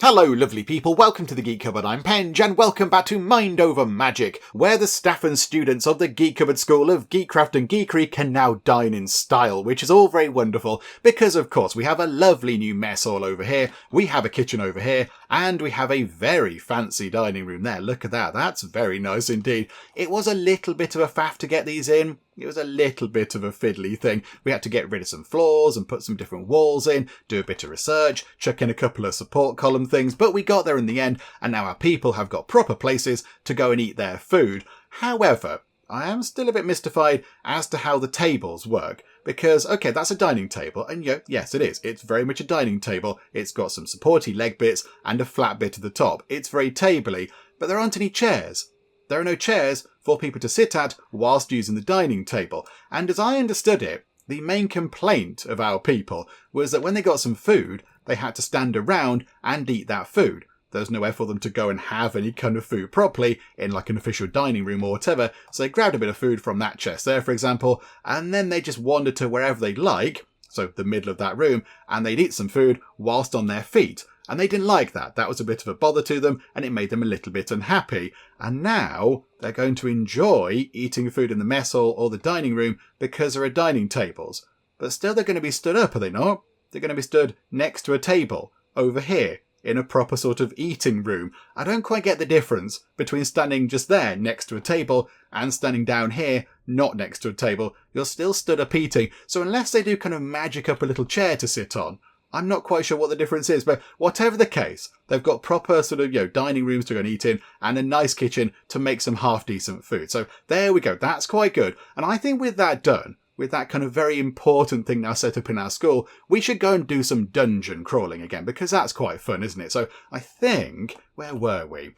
Hello lovely people, welcome to the Geek Cupboard, I'm Penge, and welcome back to Mind Over Magic, where the staff and students of the Geek Cupboard School of Geekcraft and Geekery can now dine in style, which is all very wonderful, because of course we have a lovely new mess all over here, we have a kitchen over here, and we have a very fancy dining room there. Look at that, that's very nice indeed. It was a little bit of a faff to get these in. It was a little bit of a fiddly thing. We had to get rid of some floors and put some different walls in, do a bit of research, chuck in a couple of support column things, but we got there in the end, and now our people have got proper places to go and eat their food. However, I am still a bit mystified as to how the tables work, because, okay, that's a dining table, and yes, it is. It's very much a dining table. It's got some supporty leg bits and a flat bit at the top. It's very tabley, but there aren't any chairs. There are no chairs for people to sit at whilst using the dining table. And as I understood it, the main complaint of our people was that when they got some food, they had to stand around and eat that food. There was nowhere for them to go and have any kind of food properly in like an official dining room or whatever. So they grabbed a bit of food from that chest there, for example, and then they just wandered to wherever they'd like, so the middle of that room, and they'd eat some food whilst on their feet. And they didn't like that. That was a bit of a bother to them, and it made them a little bit unhappy. And now they're going to enjoy eating food in the mess hall or the dining room because there are dining tables. But still they're going to be stood up, are they not? They're going to be stood next to a table over here in a proper sort of eating room. I don't quite get the difference between standing just there next to a table and standing down here not next to a table. You're still stood up eating. So unless they do kind of magic up a little chair to sit on, I'm not quite sure what the difference is, but whatever the case, they've got proper sort of, dining rooms to go and eat in and a nice kitchen to make some half-decent food. So there we go. That's quite good. And I think with that done, with that kind of very important thing now set up in our school, we should go and do some dungeon crawling again, because that's quite fun, isn't it? So I think, where were we?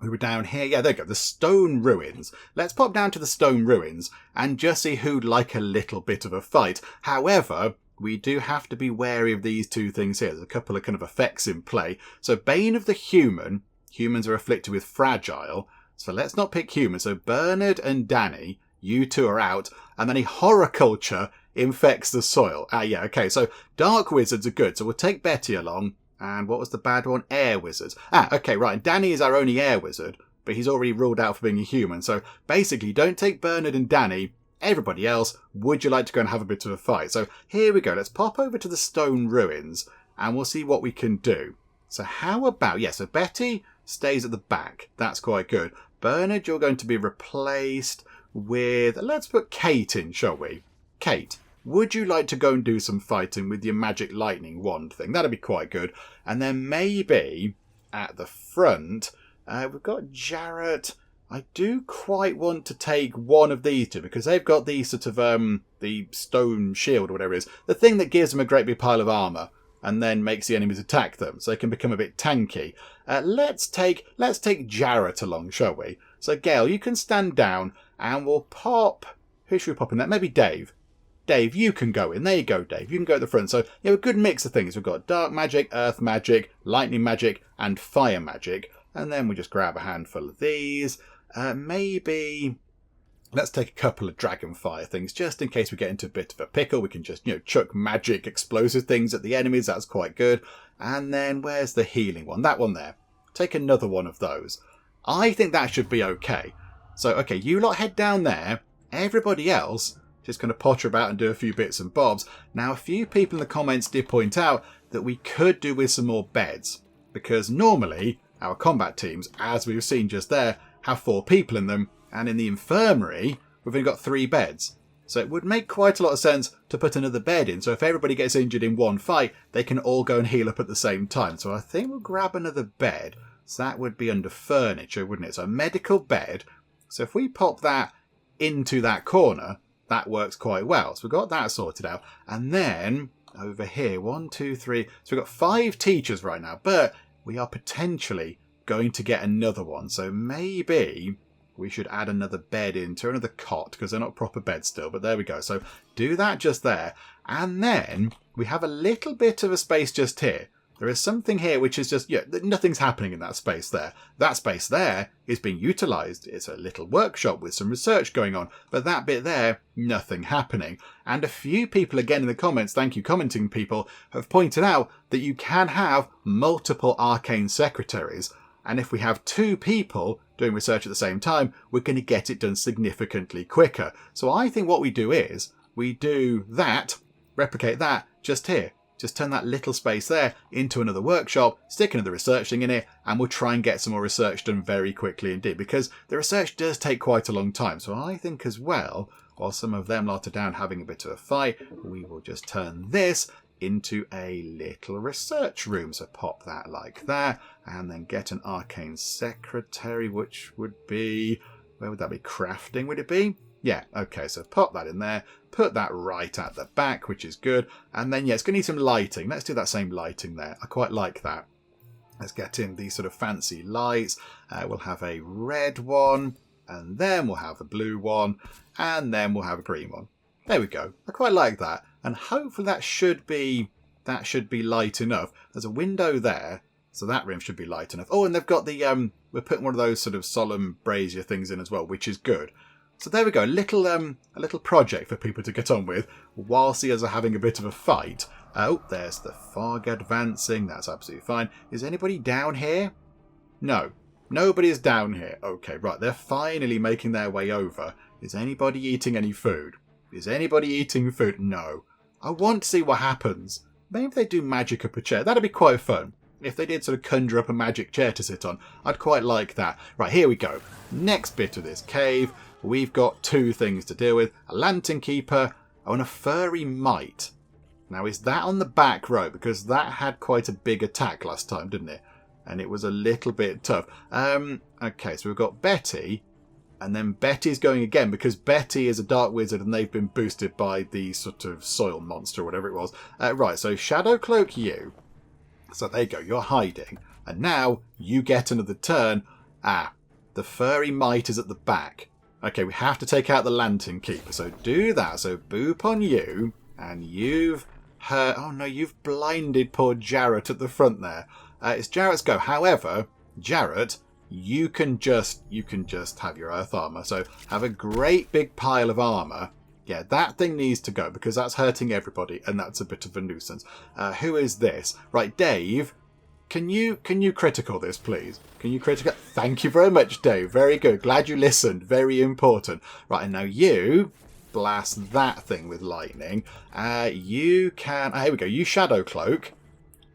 We were down here. Yeah, there you go. The stone ruins. Let's pop down to the stone ruins and just see who'd like a little bit of a fight. However, we do have to be wary of these two things here. There's a couple of kind of effects in play. So Bane of the Human. Humans are afflicted with fragile. So let's not pick humans. So Bernard and Danny, you two are out. And then a horticulture infects the soil. Okay. So dark wizards are good. So we'll take Betty along. And what was the bad one? Air wizards. Okay, right. Danny is our only air wizard, but he's already ruled out for being a human. So basically, don't take Bernard and Danny. Everybody else, would you like to go and have a bit of a fight? So here we go. Let's pop over to the stone ruins and we'll see what we can do. So how about, so Betty stays at the back. That's quite good. Bernard, you're going to be replaced with, let's put Kate in, shall we? Kate, would you like to go and do some fighting with your magic lightning wand thing? That'd be quite good. And then maybe at the front, we've got Jarrett. I do quite want to take one of these two because they've got the sort of, the stone shield or whatever it is. The thing that gives them a great big pile of armour and then makes the enemies attack them so they can become a bit tanky. Let's take Jarrett along, shall we? So Gail, you can stand down and we'll pop, who should we pop in there? Maybe Dave. Dave, you can go in. There you go, Dave. You can go at the front. So, a good mix of things. We've got dark magic, earth magic, lightning magic, and fire magic. And then we just grab a handful of these. Maybe let's take a couple of dragonfire things just in case we get into a bit of a pickle. We can just, chuck magic explosive things at the enemies. That's quite good. And then where's the healing one? That one there. Take another one of those. I think that should be okay. So, okay, you lot head down there. Everybody else just going to potter about and do a few bits and bobs. Now, a few people in the comments did point out that we could do with some more beds. Because normally, our combat teams, as we've seen just there, have 4 people in them. And in the infirmary, we've only got 3 beds. So it would make quite a lot of sense to put another bed in. So if everybody gets injured in one fight, they can all go and heal up at the same time. So I think we'll grab another bed. So that would be under furniture, wouldn't it? So a medical bed. So if we pop that into that corner, that works quite well. So we've got that sorted out. And then over here, 1, 2, 3. So we've got 5 teachers right now, but we are potentially going to get another one. So maybe we should add another bed into another cot because they're not proper beds still, but there we go. So do that just there. And then we have a little bit of a space just here. There is something here which is just, nothing's happening in that space there. That space there is being utilised. It's a little workshop with some research going on. But that bit there, nothing happening. And a few people, again in the comments, thank you commenting people, have pointed out that you can have multiple arcane secretaries. And if we have 2 people doing research at the same time, we're going to get it done significantly quicker. So I think what we do is, we do that, replicate that, just here. Just turn that little space there into another workshop, stick another research thing in it, and we'll try and get some more research done very quickly indeed, because the research does take quite a long time. So I think as well, while some of them lot are down having a bit of a fight, we will just turn this into a little research room. So pop that like that, and then get an arcane secretary, which would be, where would that be? Crafting, would it be? Yeah, okay, so pop that in there, put that right at the back, which is good. And then, it's going to need some lighting. Let's do that same lighting there. I quite like that. Let's get in these sort of fancy lights. We'll have a red one, and then we'll have a blue one, and then we'll have a green one. There we go. I quite like that. And hopefully that should be light enough. There's a window there, so that room should be light enough. Oh, and they've got the, we're putting one of those sort of solemn brazier things in as well, which is good. So there we go, a little project for people to get on with whilst the others are having a bit of a fight. Oh, there's the fog advancing. That's absolutely fine. Is anybody down here? No, nobody is down here. Okay, right, they're finally making their way over. Is anybody eating any food? Is anybody eating food? No. I want to see what happens. Maybe they do magic up a chair. That'd be quite fun. If they did sort of conjure up a magic chair to sit on, I'd quite like that. Right, here we go. Next bit of this cave. We've got 2 things to deal with. A lantern keeper and a furry mite. Now, is that on the back row? Because that had quite a big attack last time, didn't it? And it was a little bit tough. Okay, so we've got Betty. And then Betty's going again because Betty is a dark wizard and they've been boosted by the sort of soil monster or whatever it was. Right, so Shadow Cloak you. So there you go, you're hiding. And now you get another turn. The furry mite is at the back. Okay, we have to take out the lantern keeper. So do that. So boop on you. And you've hurt... Oh no, you've blinded poor Jarrett at the front there. It's Jarrett's go. However, Jarrett, you can just have your earth armor. So have a great big pile of armor. Yeah, that thing needs to go because that's hurting everybody and that's a bit of a nuisance. Who is this? Right, Dave... Can you critical this, please? Can you critical? Thank you very much, Dave. Very good. Glad you listened. Very important. Right, and now you blast that thing with lightning. You can... here we go. You Shadow Cloak.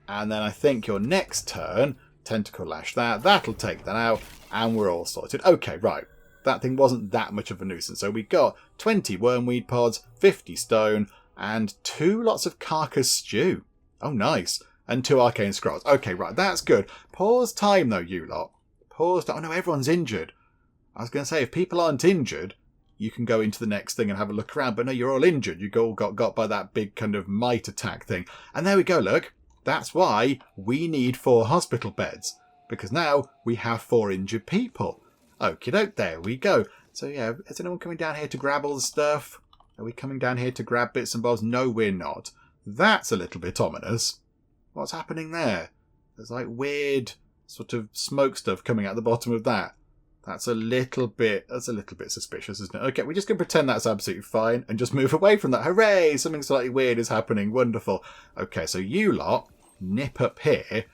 And then I think your next turn, Tentacle Lash that. That'll take that out. And we're all sorted. Okay, right. That thing wasn't that much of a nuisance. So we got 20 wormweed pods, 50 stone, and 2 lots of carcass stew. Oh, nice. And 2 arcane scrolls. Okay, right, that's good. Pause time, though, you lot. Pause time. Oh, no, everyone's injured. I was going to say, if people aren't injured, you can go into the next thing and have a look around. But no, you're all injured. You all got by that big kind of mite attack thing. And there we go, look. That's why we need 4 hospital beds. Because now we have 4 injured people. Okie doke, there we go. So, yeah, is anyone coming down here to grab all the stuff? Are we coming down here to grab bits and bobs? No, we're not. That's a little bit ominous. What's happening there? There's like weird sort of smoke stuff coming out the bottom of that. That's a little bit suspicious, isn't it? Okay, we're just going to pretend that's absolutely fine and just move away from that. Hooray! Something slightly weird is happening. Wonderful. Okay, so you lot nip up here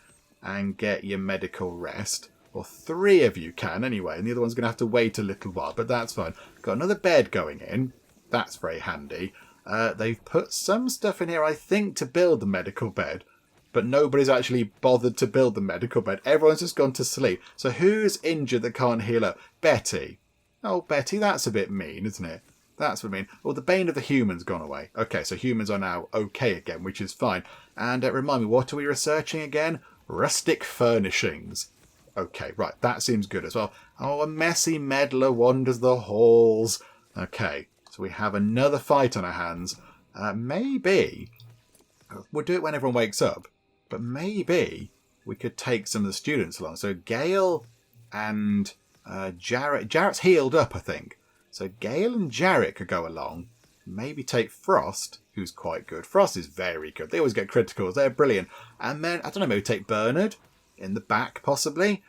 and get your medical rest. Or 3 of you can anyway, and the other one's going to have to wait a little while, but that's fine. Got another bed going in. That's very handy. They've put some stuff in here, I think, to build the medical bed. But nobody's actually bothered to build the medical bed. Everyone's just gone to sleep. So who's injured that can't heal up? Betty. Oh, Betty, that's a bit mean, isn't it? That's what I mean. Well, the bane of the humans gone away. Okay, so humans are now okay again, which is fine. And remind me, what are we researching again? Rustic furnishings. Okay, right, that seems good as well. Oh, a messy meddler wanders the halls. Okay, so we have another fight on our hands. Maybe we'll do it when everyone wakes up. But maybe we could take some of the students along. So Gale and Jarrett. Jarrett's healed up, I think. So Gale and Jarrett could go along. maybe take Frost, who's quite good. Frost is very good. They always get criticals. They're brilliant. And then, I don't know, maybe take Bernard in the back, possibly.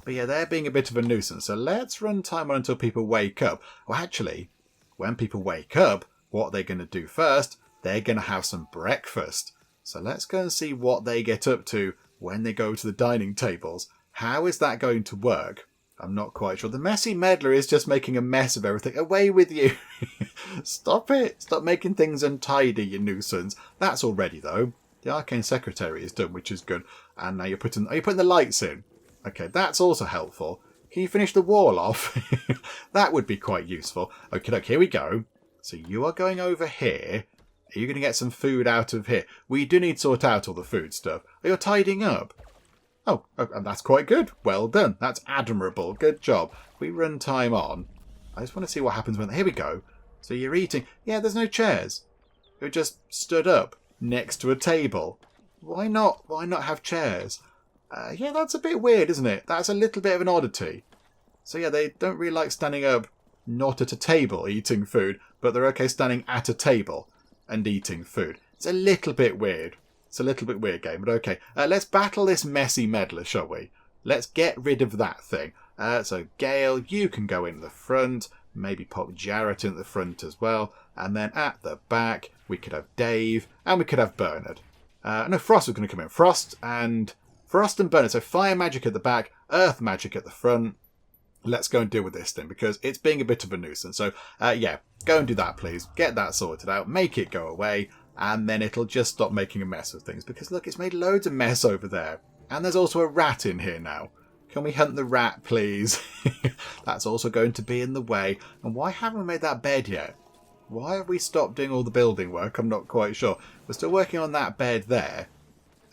But yeah, they're being a bit of a nuisance. So let's run time on until people wake up. Well, actually, when people wake up, what they're going to do first, they're going to have some breakfast. So let's go and see what they get up to when they go to the dining tables. How is that going to work? I'm not quite sure. The messy meddler is just making a mess of everything. Away with you. Stop it. Stop making things untidy, you nuisance. That's all ready, though. The arcane secretary is done, which is good. And now are you putting the lights in? Okay, that's also helpful. Can you finish the wall off? That would be quite useful. Okay, look, here we go. So you are going over here. Are you going to get some food out of here? We do need to sort out all the food stuff. Are you tidying up? Oh, that's quite good. Well done. That's admirable. Good job. We run time on. I just want to see what happens when... Here we go. So you're eating. Yeah, there's no chairs. You're just stood up next to a table. Why not? Why not have chairs? Yeah, that's a bit weird, isn't it? That's a little bit of an oddity. So yeah, they don't really like standing up not at a table eating food, but they're okay standing at a table and eating food. It's a little bit weird. It's a little bit weird game, but okay. Let's battle this messy meddler, shall we? Let's get rid of that thing. So Gale, you can go in the front. Maybe pop Jarrett in the front as well. And then at the back, we could have Dave and we could have Bernard. No, Frost was going to come in. Frost and Bernard. So fire magic at the back, earth magic at the front. Let's go and deal with this thing because it's being a bit of a nuisance. So, yeah, go and do that, please. Get that sorted out. Make it go away. And then it'll just stop making a mess of things. Because, look, it's made loads of mess over there. And there's also a rat in here now. Can we hunt the rat, please? That's also going to be in the way. And why haven't we made that bed yet? Why have we stopped doing all the building work? I'm not quite sure. We're still working on that bed there.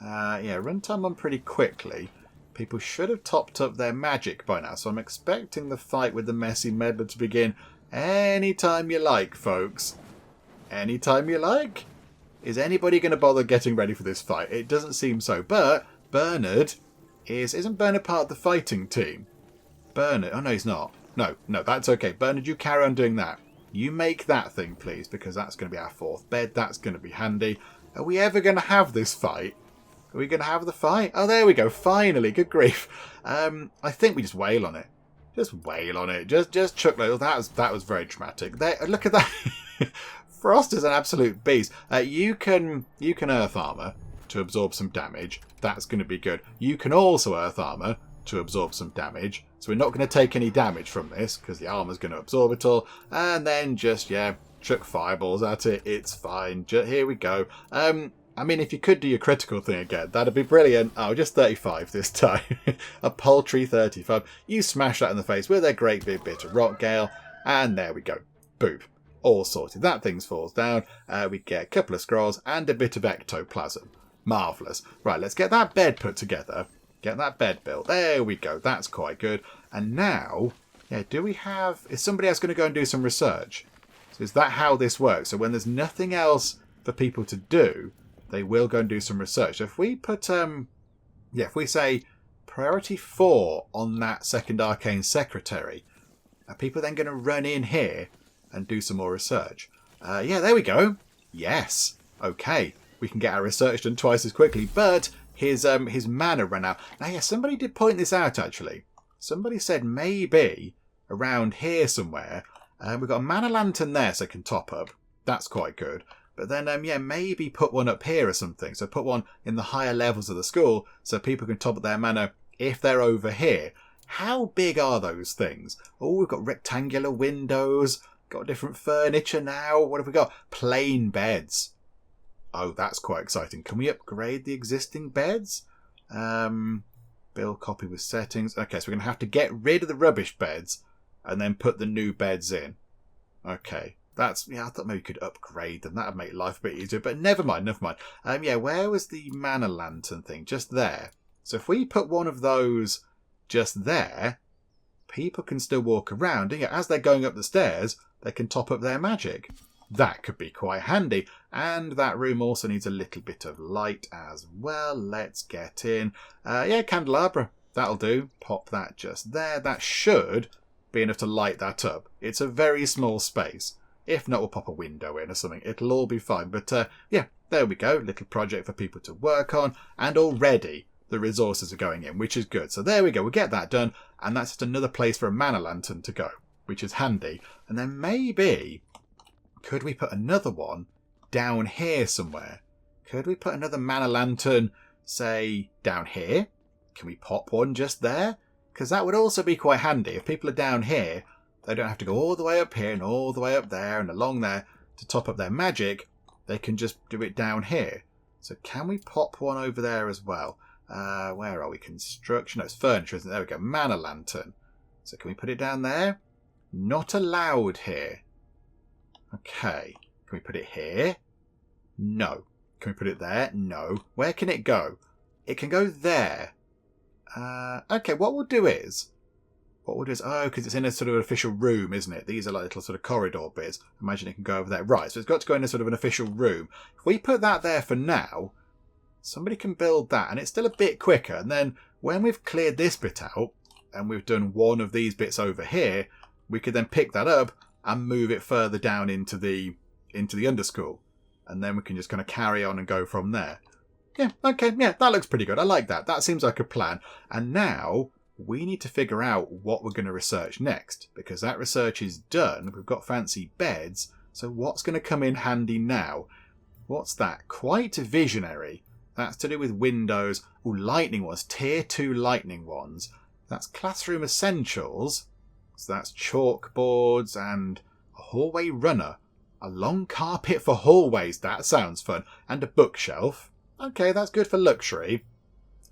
Yeah, runtime on pretty quickly. People should have topped up their magic by now. So I'm expecting the fight with the messy meddler to begin anytime you like, folks. Anytime you like. Is anybody going to bother getting ready for this fight? It doesn't seem so. But Bernard isn't Bernard part of the fighting team? Bernard, oh no, he's not. No, that's okay. Bernard, you carry on doing that. You make that thing, please, because that's going to be our fourth bed. That's going to be handy. Are we ever going to have this fight? Are we going to have the fight? Oh, there we go. Finally. Good grief. I think we just wail on it. Just wail on it. Just chuck it. That was very dramatic. There, look at that. Frost is an absolute beast. You can earth armor to absorb some damage. That's going to be good. You can also earth armor to absorb some damage. So we're not going to take any damage from this because the armor's going to absorb it all. And then just, yeah, chuck fireballs at it. It's fine. Here we go. I mean, if you could do your critical thing again, that'd be brilliant. Oh, just 35 this time. A paltry 35. You smash that in the face with a great big bit of rock gale. And there we go. Boop. All sorted. That thing falls down. We get a couple of scrolls and a bit of ectoplasm. Marvellous. Right, let's get that bed put together. Get that bed built. There we go. That's quite good. And now, yeah, is somebody else going to go and do some research? So is that how this works? So when there's nothing else for people to do, they will go and do some research. So if we put, if we say priority 4 on that second arcane secretary, are people then going to run in here and do some more research? Yeah, there we go. Yes. Okay. We can get our research done twice as quickly, but his mana ran out. Now, yeah, somebody did point this out, actually. Somebody said maybe around here somewhere, we've got a mana lantern there so it can top up. That's quite good. But then, yeah, maybe put one up here or something. So put one in the higher levels of the school so people can top up their mana if they're over here. How big are those things? Oh, we've got rectangular windows. Got different furniture now. What have we got? Plain beds. Oh, that's quite exciting. Can we upgrade the existing beds? Build copy with settings. Okay, so we're going to have to get rid of the rubbish beds and then put the new beds in. Okay. I thought maybe we could upgrade them. That would make life a bit easier, but never mind. Yeah, where was the mana lantern thing? Just there. So if we put one of those just there, people can still walk around. And yeah, as they're going up the stairs, they can top up their magic. That could be quite handy. And that room also needs a little bit of light as well. Let's get in. Yeah, candelabra. That'll do. Pop that just there. That should be enough to light that up. It's a very small space. If not, we'll pop a window in or something. It'll all be fine. But yeah, there we go. Little project for people to work on. And already the resources are going in, which is good. So there we go. We'll get that done. And that's just another place for a mana lantern to go, which is handy. And then maybe, could we put another one down here somewhere? Could we put another mana lantern, say, down here? Can we pop one just there? Because that would also be quite handy. If people are down here, they don't have to go all the way up here and all the way up there and along there to top up their magic. They can just do it down here. So can we pop one over there as well? Where are we? Construction. No, it's furniture, isn't it? There we go. Mana lantern. So can we put it down there? Not allowed here. Okay. Can we put it here? No. Can we put it there? No. Where can it go? It can go there. Okay, what we'll do is... oh, because it's in a sort of official room, isn't it? These are like little sort of corridor bits. Imagine it can go over there. Right, so it's got to go in a sort of an official room. If we put that there for now, somebody can build that, and it's still a bit quicker. And then when we've cleared this bit out, and we've done one of these bits over here, we could then pick that up and move it further down into the Underschool. And then we can just kind of carry on and go from there. Yeah, okay, yeah, that looks pretty good. I like that. That seems like a plan. And now we need to figure out what we're going to research next, because that research is done. We've got fancy beds. So what's going to come in handy now? What's that? Quite visionary. That's to do with windows. Ooh, lightning ones. Tier 2 lightning ones. That's classroom essentials. So that's chalkboards and a hallway runner. A long carpet for hallways. That sounds fun. And a bookshelf. Okay, that's good for luxury.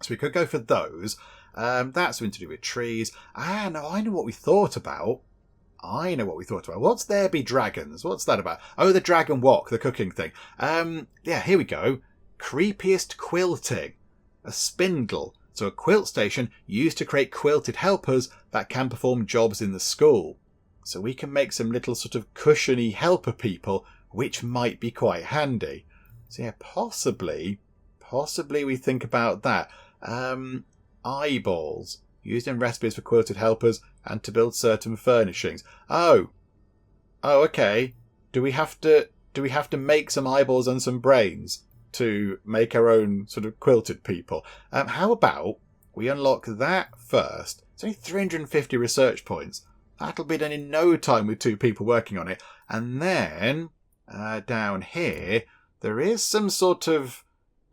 So we could go for those. That's something to do with trees. No, I know what we thought about. What's There Be Dragons? What's that about? Oh, the Dragon Wok, the cooking thing. Yeah, here we go. Creepiest quilting. A spindle. So a quilt station used to create quilted helpers that can perform jobs in the school. So we can make some little sort of cushiony helper people, which might be quite handy. So yeah, possibly we think about that. Eyeballs. Used in recipes for quilted helpers and to build certain furnishings. Oh, okay. Do we have to make some eyeballs and some brains to make our own sort of quilted people? How about we unlock that first? It's only 350 research points. That'll be done in no time with 2 people working on it. And then down here, there is some sort of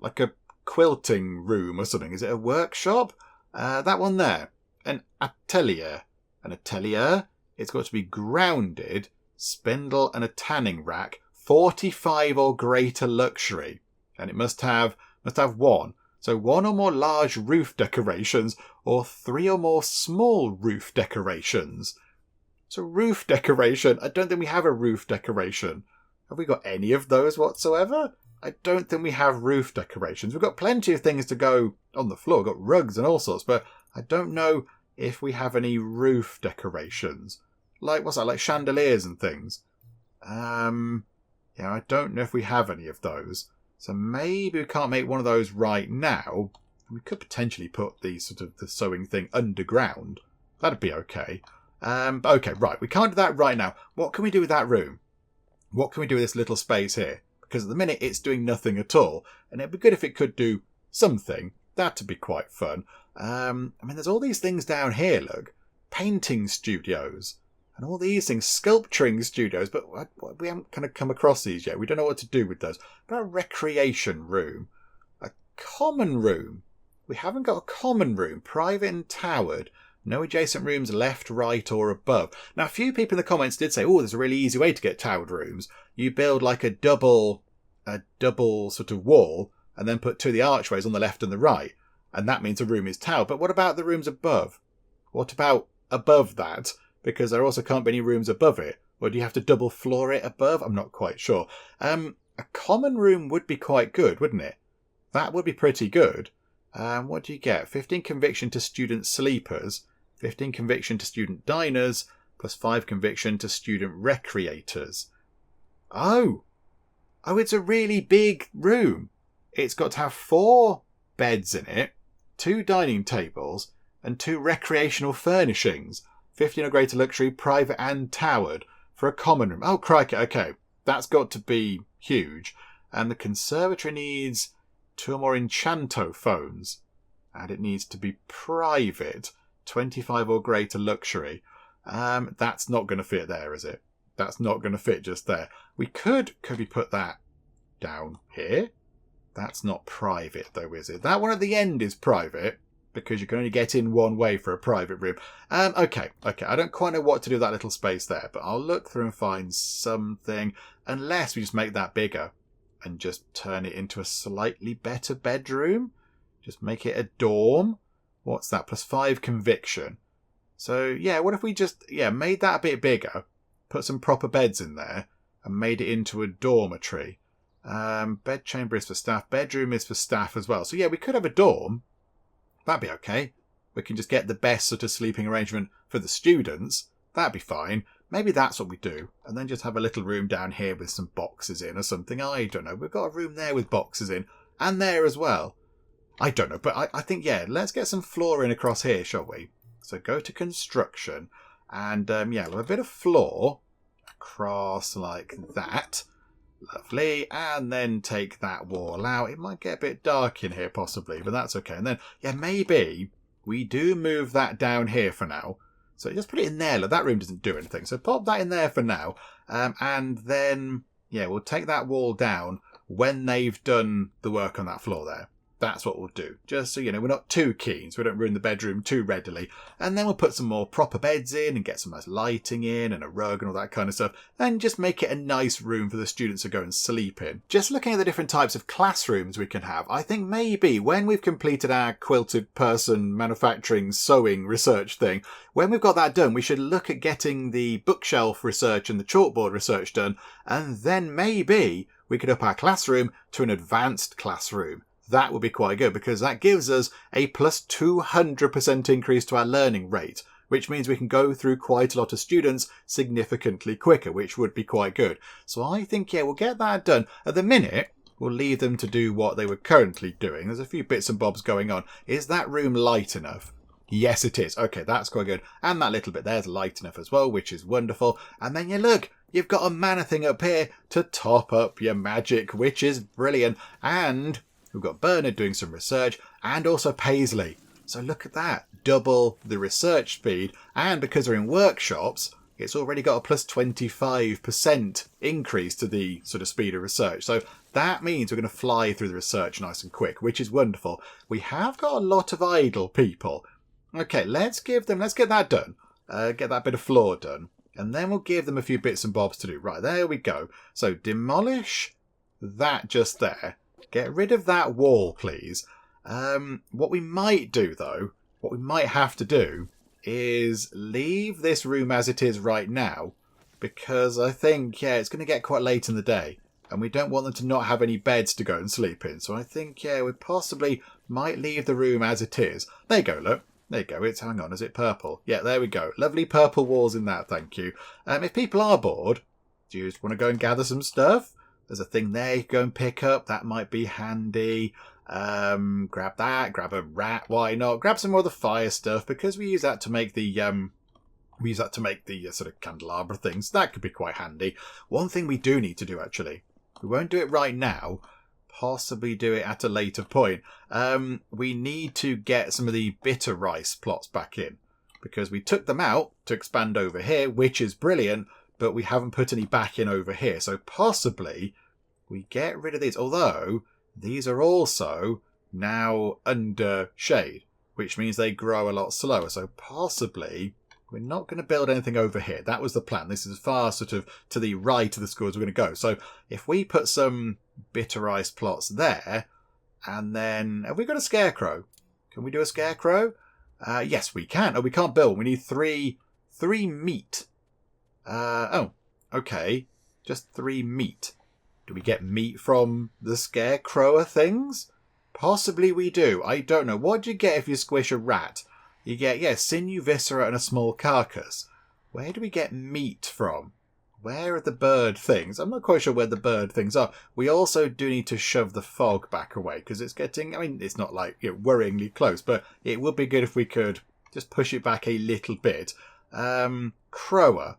like a quilting room or something. Is it a workshop? That one there. An atelier. An atelier. It's got to be grounded, spindle and a tanning rack, 45 or greater luxury. And it must have one. So 1 or more large roof decorations or 3 or more small roof decorations. So roof decoration. I don't think we have a roof decoration. Have we got any of those whatsoever? I don't think we have roof decorations. We've got plenty of things to go on the floor. We've got rugs and all sorts, but I don't know if we have any roof decorations. Like, what's that? Like chandeliers and things. Yeah, I don't know if we have any of those. So maybe we can't make one of those right now. We could potentially put the sewing thing underground. That'd be okay. Okay, right. We can't do that right now. What can we do with that room? What can we do with this little space here? Because at the minute it's doing nothing at all. And it'd be good if it could do something. That'd be quite fun. I mean, there's all these things down here, look. Painting studios. And all these things. Sculpturing studios. But we haven't kind of come across these yet. We don't know what to do with those. But a recreation room. A common room. We haven't got a common room. Private and towered. No adjacent rooms left, right, or above. Now, a few people in the comments did say, oh, there's a really easy way to get towered rooms. You build like a double sort of wall and then put 2 of the archways on the left and the right. And that means a room is towered. But what about the rooms above? What about above that? Because there also can't be any rooms above it. Or do you have to double floor it above? I'm not quite sure. A common room would be quite good, wouldn't it? That would be pretty good. What do you get? 15 conviction to student sleepers. 15 conviction to student diners, plus 5 conviction to student recreators. Oh, it's a really big room. It's got to have 4 beds in it, 2 dining tables, and 2 recreational furnishings. 15 or greater luxury, private and towered. for a common room. Oh, crikey, okay. That's got to be huge. And the conservatory needs 2 or more enchanto phones. And it needs to be private. 25 or greater luxury. That's not going to fit there, is it? That's not going to fit just there. Could we put that down here? That's not private though, is it? That one at the end is private because you can only get in one way for a private room. Okay. I don't quite know what to do with that little space there, but I'll look through and find something, unless we just make that bigger and just turn it into a slightly better bedroom. Just make it a dorm. What's that? +5 conviction. So yeah, what if we just made that a bit bigger, put some proper beds in there, and made it into a dormitory. Bed chamber is for staff. Bedroom is for staff as well. So yeah, we could have a dorm. That'd be okay. We can just get the best sort of sleeping arrangement for the students. That'd be fine. Maybe that's what we do. And then just have a little room down here with some boxes in or something. I don't know. We've got a room there with boxes in. And there as well. I don't know. But I think, let's get some flooring across here, shall we? So go to construction. And, with a bit of floor across like that. Lovely. And then take that wall out. It might get a bit dark in here possibly, but that's okay. And then, maybe we do move that down here for now. So just put it in there. Look, that room doesn't do anything. So pop that in there for now. And then, we'll take that wall down when they've done the work on that floor there. That's what we'll do. Just so, we're not too keen, so we don't ruin the bedroom too readily. And then we'll put some more proper beds in and get some nice lighting in and a rug and all that kind of stuff. And just make it a nice room for the students to go and sleep in. Just looking at the different types of classrooms we can have, I think maybe when we've completed our quilted person manufacturing sewing research thing, when we've got that done, we should look at getting the bookshelf research and the chalkboard research done. And then maybe we could up our classroom to an advanced classroom. That would be quite good because that gives us a +200% increase to our learning rate, which means we can go through quite a lot of students significantly quicker, which would be quite good. So I think, we'll get that done. At the minute, we'll leave them to do what they were currently doing. There's a few bits and bobs going on. Is that room light enough? Yes, it is. Okay, that's quite good. And that little bit there's light enough as well, which is wonderful. And then look, you've got a mana thing up here to top up your magic, which is brilliant. And we've got Bernard doing some research and also Paisley. So look at that. Double the research speed. And because they're in workshops, it's already got a +25% increase to the sort of speed of research. So that means we're going to fly through the research nice and quick, which is wonderful. We have got a lot of idle people. Okay, let's get that done. Get that bit of floor done. And then we'll give them a few bits and bobs to do. Right, there we go. So demolish that just there. Get rid of that wall, please. What we might do, though, what we might have to do is leave this room as it is right now, because I think, it's going to get quite late in the day, and we don't want them to not have any beds to go and sleep in. So I think, we possibly might leave the room as it is. There you go, look. There you go. Hang on, is it purple? Yeah, there we go. Lovely purple walls in that, thank you. If people are bored, do you just want to go and gather some stuff? There's a thing there you can go and pick up. That might be handy. Grab that. Grab a rat. Why not? Grab some more of the fire stuff because we use that to make the sort of candelabra things. That could be quite handy. One thing we do need to do actually. We won't do it right now. Possibly do it at a later point. We need to get some of the bitter rice plots back in because we took them out to expand over here, which is brilliant. But we haven't put any back in over here. So possibly we get rid of these. Although these are also now under shade, which means they grow a lot slower. So possibly we're not going to build anything over here. That was the plan. This is as far sort of to the right of the school as we're going to go. So if we put some bitter ice plots there, and then have we got a scarecrow? Can we do a scarecrow? Yes, we can. Oh, we can't build. We need three meat. Okay. Just 3 meat. Do we get meat from the scarecrower things? Possibly we do. I don't know. What do you get if you squish a rat? You get, sinew, viscera, and a small carcass. Where do we get meat from? Where are the bird things? I'm not quite sure where the bird things are. We also do need to shove the fog back away because it's getting, it's not like worryingly close, but it would be good if we could just push it back a little bit. Crower.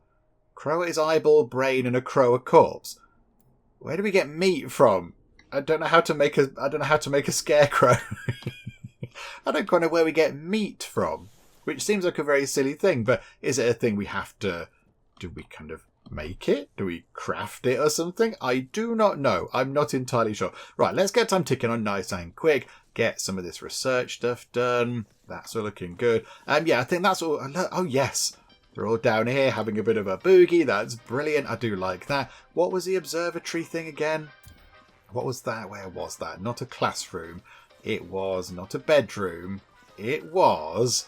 Crow at his eyeball, brain, and a crow a corpse. Where do we get meat from? I don't know how to make a scarecrow. I don't quite know where we get meat from, which seems like a very silly thing, but is it a thing we have to... Do we kind of make it? Do we craft it or something? I do not know. I'm not entirely sure. Right, let's get time ticking on nice and quick. Get some of this research stuff done. That's all looking good. Yeah, I think that's all... Oh, yes. They're all down here having a bit of a boogie. That's brilliant. I do like that. What was the observatory thing again? What was that? Where was that? Not a classroom. It was not a bedroom. It was...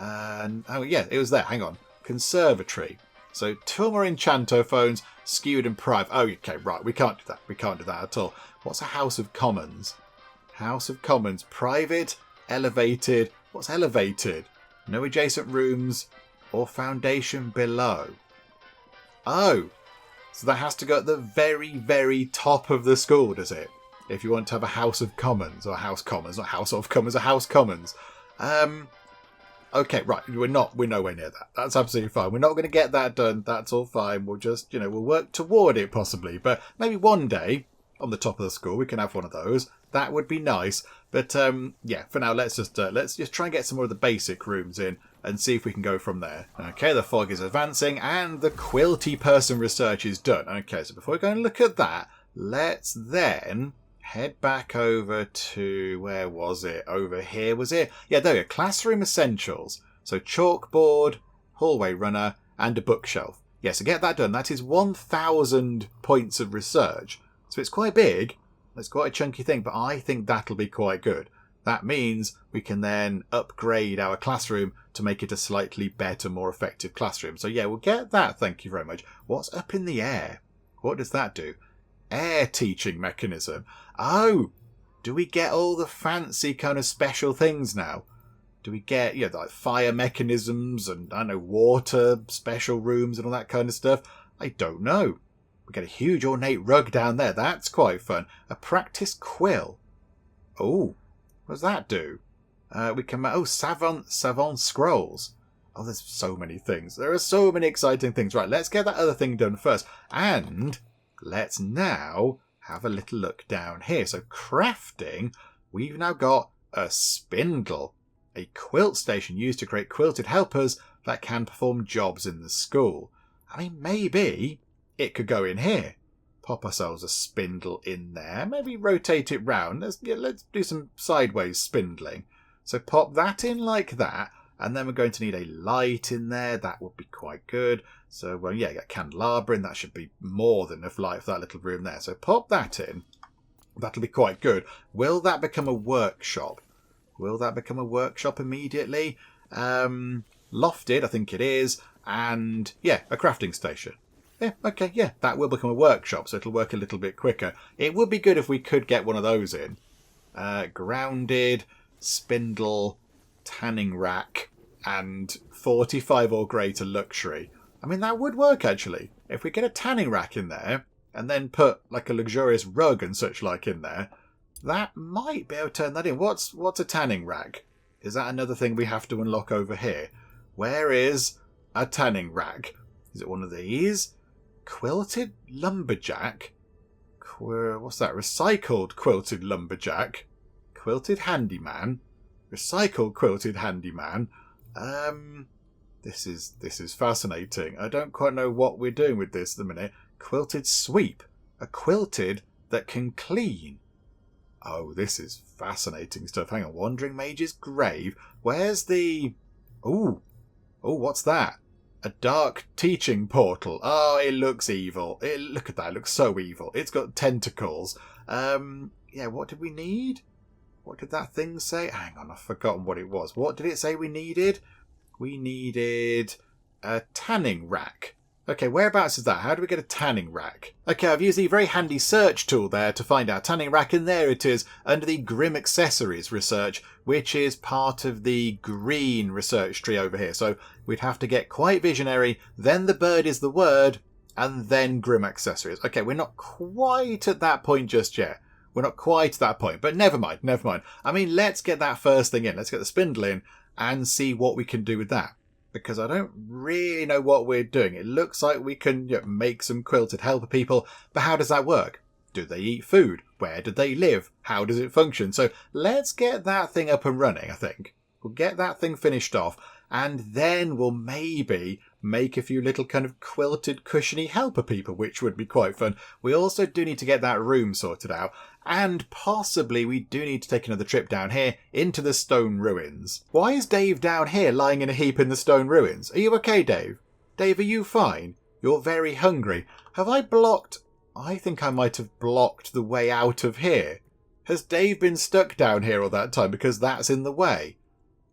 oh, yeah, it was there. Hang on. Conservatory. So, two more enchantophones, skewed and private. Oh, okay, right. We can't do that. We can't do that at all. What's a House of Commons? House of Commons. Private, elevated. What's elevated? No adjacent rooms or foundation below. Oh, so that has to go at the very, very top of the school, does it? If you want to have a House of Commons, or House Commons, not House of Commons, a House Commons. Okay, right, we're nowhere near that. That's absolutely fine. We're not going to get that done. That's all fine. We'll just, we'll work toward it possibly. But maybe one day, on the top of the school, we can have one of those. That would be nice. But, yeah, for now, let's just try and get some more of the basic rooms in and see if we can go from there. Okay, the fog is advancing and the quilty person research is done. Okay, so before we go and look at that, let's then head back over to, where was it? Over here, was it? Yeah, there we go. Classroom essentials. So chalkboard, hallway runner, and a bookshelf. Yeah, so get that done. That is 1,000 points of research. So it's quite big. It's quite a chunky thing, but I think that'll be quite good. That means we can then upgrade our classroom to make it a slightly better, more effective classroom. So yeah, we'll get that. Thank you very much. What's up in the air? What does that do? Air teaching mechanism. Oh, do we get all the fancy kind of special things now? Do we get, like fire mechanisms and, I don't know, water special rooms and all that kind of stuff? I don't know. We get a huge ornate rug down there. That's quite fun. A practice quill. Oh, what does that do? We can... Oh, savant scrolls. Oh, there's so many things. There are so many exciting things. Right, let's get that other thing done first. And let's now have a little look down here. So crafting, we've now got a spindle. A quilt station used to create quilted helpers that can perform jobs in the school. I mean, maybe it could go in here. Pop ourselves a spindle in there. Maybe rotate it round. Let's do some sideways spindling. So pop that in like that. And then we're going to need a light in there. That would be quite good. So, well, yeah, get a candelabra in. That should be more than enough light for that little room there. So pop that in. That'll be quite good. Will that become a workshop? Will that become a workshop immediately? Lofted, I think it is. And, yeah, a crafting station. Yeah, okay, yeah, that will become a workshop, so it'll work a little bit quicker. It would be good if we could get one of those in. Grounded, spindle, tanning rack, and 45 or greater luxury. I mean, that would work, actually. If we get a tanning rack in there, and then put, like, a luxurious rug and such like in there, that might be able to turn that in. What's a tanning rack? Is that another thing we have to unlock over here? Where is a tanning rack? Is it one of these? Quilted lumberjack? What's that? Recycled quilted lumberjack? Quilted handyman? Recycled quilted handyman? This is fascinating. I don't quite know what we're doing with this at the minute. Quilted sweep. A quilted that can clean. Oh, this is fascinating stuff. Hang on. Wandering Mage's Grave. Where's the... Ooh, what's that? A dark teaching portal. Oh, it looks evil. Look at that. It looks so evil. It's got tentacles. Yeah, what did we need? What did that thing say? Hang on, I've forgotten what it was. What did it say we needed? We needed a tanning rack. Okay, whereabouts is that? How do we get a tanning rack? Okay, I've used the very handy search tool there to find our tanning rack, and there it is, under the Grim Accessories research, which is part of the green research tree over here. So we'd have to get quite visionary, then the bird is the word, and then Grim Accessories. Okay, we're not quite at that point just yet. We're not quite at that point, but never mind. I mean, let's get that first thing in. Let's get the spindle in and see what we can do with that. because I don't really know what we're doing. It looks like we can make some quilted helper people, but how does that work? Do they eat food? Where do they live? How does it function? So let's get that thing up and running, I think. We'll get that thing finished off, and then we'll maybe make a few little kind of quilted cushiony helper people, which would be quite fun. We also do need to get that room sorted out, and possibly we do need to take another trip down here into the stone ruins. Why is Dave down here lying in a heap in the stone ruins? Are you okay, Dave? Dave, are you fine? You're very hungry. Have I blocked... I think I might have blocked the way out of here. Has Dave been stuck down here all that time because that's in the way?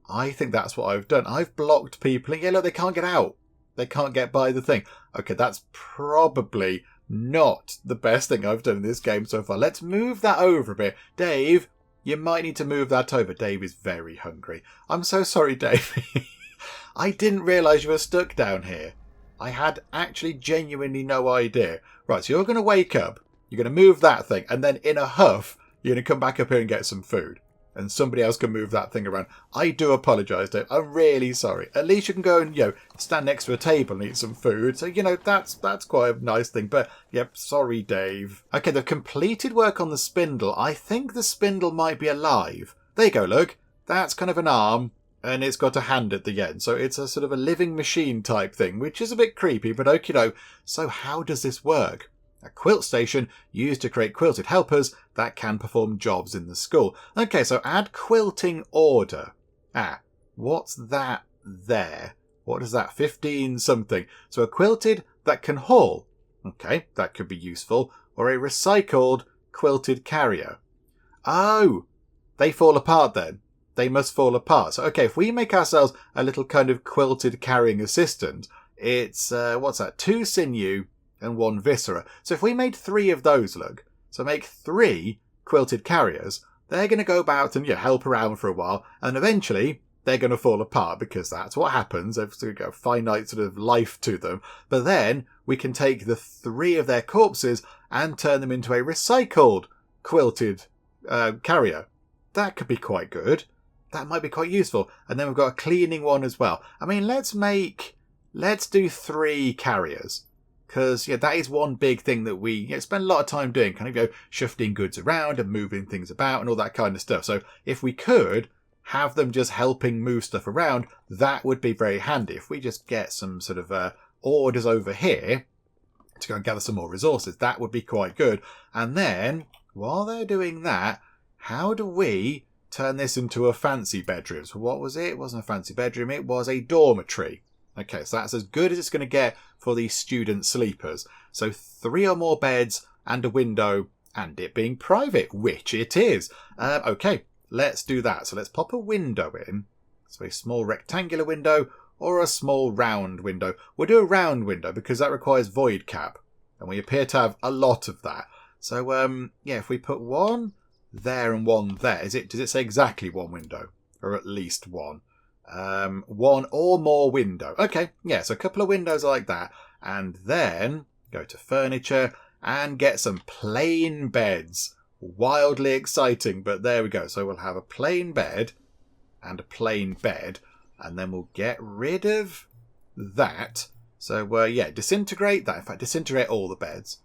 I think that's what I've done. I've blocked people. Yeah, look, they can't get out. They can't get by the thing. Okay, that's probably not the best thing I've done in this game so far. Let's move that over a bit. Dave, you might need to move that over. Dave is very hungry. I'm so sorry, Dave. I didn't realise you were stuck down here. I had actually genuinely no idea. Right, so you're going to wake up. You're going to move that thing. And then in a huff, you're going to come back up here and get some food. And somebody else can move that thing around. I do apologise, Dave. I'm really sorry. At least you can go and, stand next to a table and eat some food. So, that's quite a nice thing. But, yep, sorry, Dave. Okay, they've completed work on the spindle. I think the spindle might be alive. There you go, look. That's kind of an arm. And it's got a hand at the end. So it's a sort of a living machine type thing, which is a bit creepy. But, so how does this work? A quilt station used to create quilted helpers that can perform jobs in the school. Okay, so add quilting order. What's that there? What is that? 15 something. So a quilted that can haul. Okay, that could be useful. Or a recycled quilted carrier. Oh, they fall apart then. They must fall apart. So, okay, if we make ourselves a little kind of quilted carrying assistant, it's, what's that? 2 sinew and 1 viscera. So if we made 3 of those, look, so make 3 quilted carriers, they're going to go about and help around for a while, and eventually they're going to fall apart because that's what happens. They've sort of got a finite sort of life to them. But then we can take the 3 of their corpses and turn them into a recycled quilted carrier. That could be quite good. That might be quite useful. And then we've got a cleaning one as well. I mean, let's do 3 carriers. Because, that is one big thing that we spend a lot of time doing, kind of, shifting goods around and moving things about and all that kind of stuff. So if we could have them just helping move stuff around, that would be very handy. If we just get some sort of orders over here to go and gather some more resources, that would be quite good. And then, while they're doing that, how do we turn this into a fancy bedroom? So what was it? It wasn't a fancy bedroom. It was a dormitory. Okay, so that's as good as it's going to get for these student sleepers. So 3 or more beds and a window, and it being private, which it is. Okay, let's do that. So let's pop a window in. So a small rectangular window or a small round window. We'll do a round window because that requires void cap. And we appear to have a lot of that. So, if we put 1 there and 1 there, does it say exactly 1 window? Or at least 1? 1 or more window. Okay, so a couple of windows like that. And then go to furniture and get some plain beds. Wildly exciting, but there we go. So we'll have a plain bed and a plain bed. And then we'll get rid of that. So, disintegrate that. In fact, disintegrate all the beds.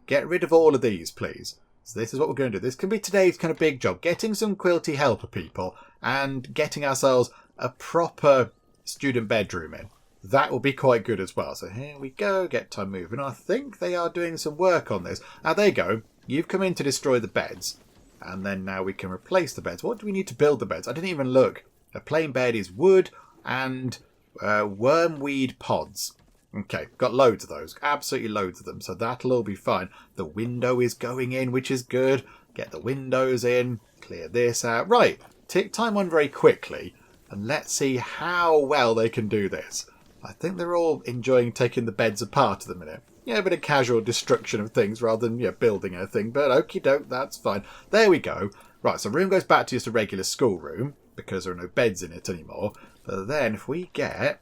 Get rid of all of these, please. So this is what we're going to do. This can be today's kind of big job. Getting some quilty helper people and getting ourselves a proper student bedroom in. That will be quite good as well. So here we go. Get time moving. I think they are doing some work on this. There you go. You've come in to destroy the beds. And then now we can replace the beds. What do we need to build the beds? I didn't even look. A plain bed is wood and wormweed pods. Okay, got loads of those. Absolutely loads of them. So that'll all be fine. The window is going in, which is good. Get the windows in. Clear this out. Right. Tick time on very quickly. And let's see how well they can do this. I think they're all enjoying taking the beds apart at the minute. A bit of casual destruction of things rather than building anything. But okie doke, that's fine. There we go. Right, so room goes back to just a regular schoolroom because there are no beds in it anymore. But then if we get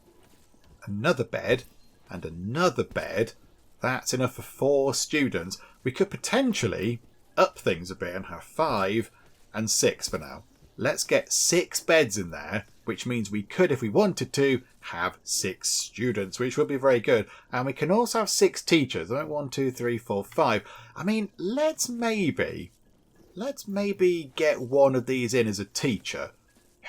another bed and another bed, that's enough for 4 students. We could potentially up things a bit and have 5 and 6 for now. Let's get 6 beds in there which means we could, if we wanted to, have 6 students, which would be very good. And we can also have 6 teachers. 1, 2, 3, 4, 5. I mean, let's maybe get one of these in as a teacher.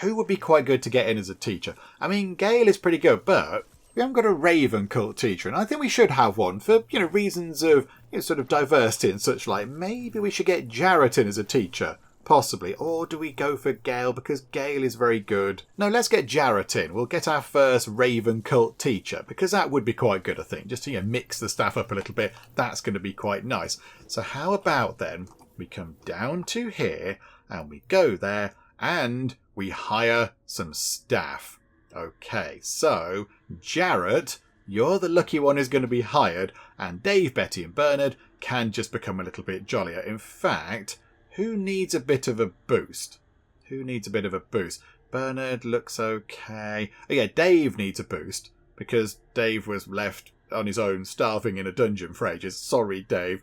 Who would be quite good to get in as a teacher? I mean, Gale is pretty good, but we haven't got a Raven cult teacher, and I think we should have one for, reasons of sort of diversity and such like. Maybe we should get Jarrett in as a teacher. Possibly. Or do we go for Gale because Gale is very good? No, let's get Jarrett in. We'll get our first Raven cult teacher because that would be quite good, I think. Just to mix the staff up a little bit. That's going to be quite nice. So how about then we come down to here and we go there and we hire some staff. Okay, so Jarrett, you're the lucky one who's going to be hired, and Dave, Betty and Bernard can just become a little bit jollier. In fact, who needs a bit of a boost? Bernard looks okay. Oh yeah, Dave needs a boost because Dave was left on his own starving in a dungeon for ages. Sorry, Dave.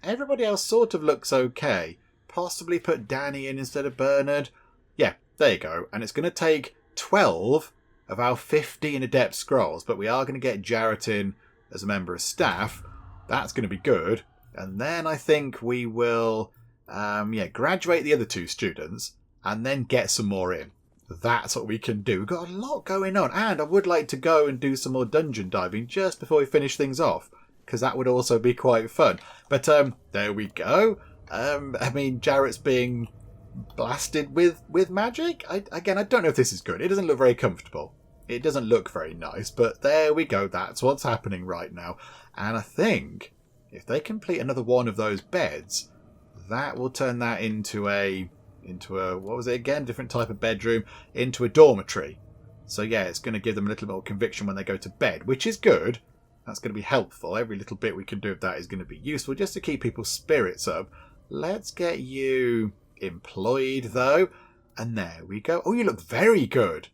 Everybody else sort of looks okay. Possibly put Danny in instead of Bernard. Yeah, there you go. And it's going to take 12 of our 15 adept scrolls, but we are going to get Jarrett in as a member of staff. That's going to be good. And then I think we will graduate the other 2 students and then get some more in. That's what we can do. We've got a lot going on, and I would like to go and do some more dungeon diving just before we finish things off, because that would also be quite fun. But there we go. I mean, Jarrett's being blasted with magic. I don't know if this is good. It doesn't look very comfortable. It doesn't look very nice, but there we go. That's what's happening right now. And I think if they complete another one of those beds, that will turn that into a what was it again? Different type of bedroom, into a dormitory. So yeah, it's going to give them a little more conviction when they go to bed, which is good. That's going to be helpful. Every little bit we can do of that is going to be useful just to keep people's spirits up. Let's get you employed though. And there we go. Oh, you look very good.